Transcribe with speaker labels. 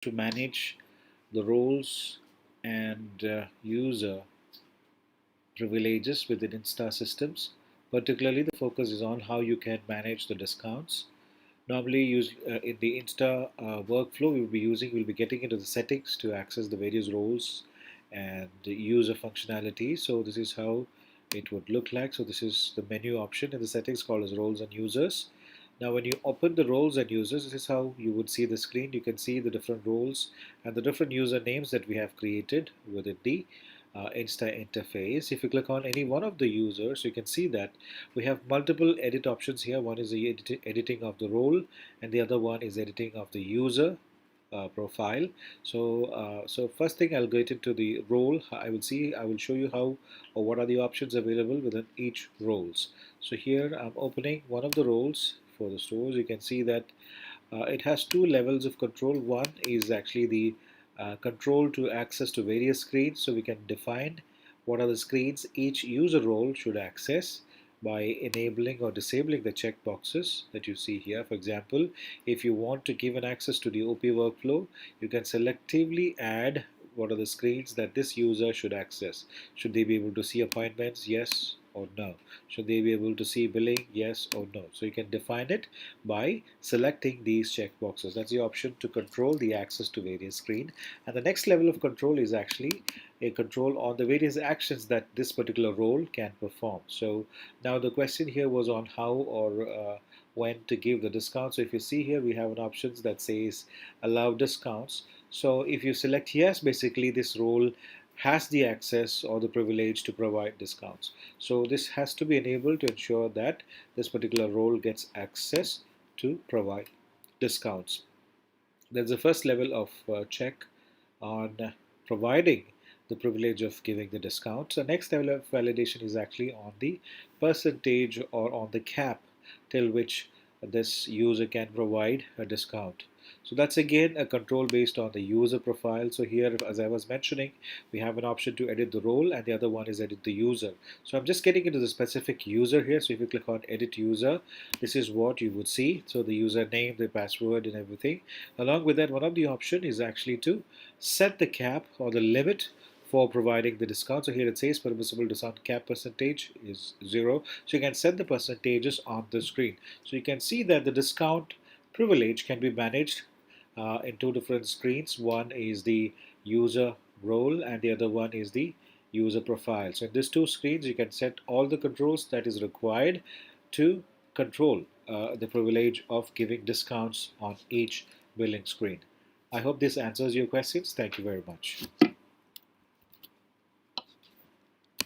Speaker 1: to manage the roles and user privileges within Insta systems. Particularly, the focus is on how you can manage the discounts. Normally, in the Insta workflow, we'll be getting into the settings to access the various roles and the user functionality. So this is how it would look like. So this is the menu option in the settings called as roles and users. Now, when you open the roles and users, this is how you would see the screen. You can see the different roles and the different user names that we have created within the Insta interface. If you click on any one of the users, you can see that we have multiple edit options here. One is the editing of the role, and the other one is editing of the user profile. So first thing, I'll get into the role. I will show you how or what are the options available within each roles. So here I'm opening one of the roles for the stores. You can see that it has two levels of control. One is actually the control to access to various screens, so we can define what are the screens each user role should access by enabling or disabling the checkboxes that you see here. For example, if you want to give an access to the OP workflow, you can selectively add what are the screens that this user should access. Should they be able to see appointments? Yes or no. Should they be able to see billing? Yes or no. So you can define it by selecting these checkboxes. That's the option to control the access to various screens. And the next level of control is actually a control on the various actions that this particular role can perform. So now the question here was on how or when to give the discount. So if you see here, we have an option that says allow discounts. So if you select yes, basically this role has the access or the privilege to provide discounts. So this has to be enabled to ensure that this particular role gets access to provide discounts. That's the first level of check on providing the privilege of giving the discounts. The next level of validation is actually on the percentage or on the cap till which this user can provide a discount. So that's again a control based on the user profile. So here, as I was mentioning, we have an option to edit the role and the other one is edit the user. So I'm just getting into the specific user here. So if you click on edit user, this is what you would see. So the username, the password and everything. Along with that, one of the option is actually to set the cap or the limit for providing the discount. So here it says permissible discount cap percentage is 0. So you can set the percentages on the screen. So you can see that the discount privilege can be managed in two different screens. One is the user role and the other one is the user profile. So in these two screens, you can set all the controls that is required to control the privilege of giving discounts on each billing screen. I hope this answers your questions. Thank you very much.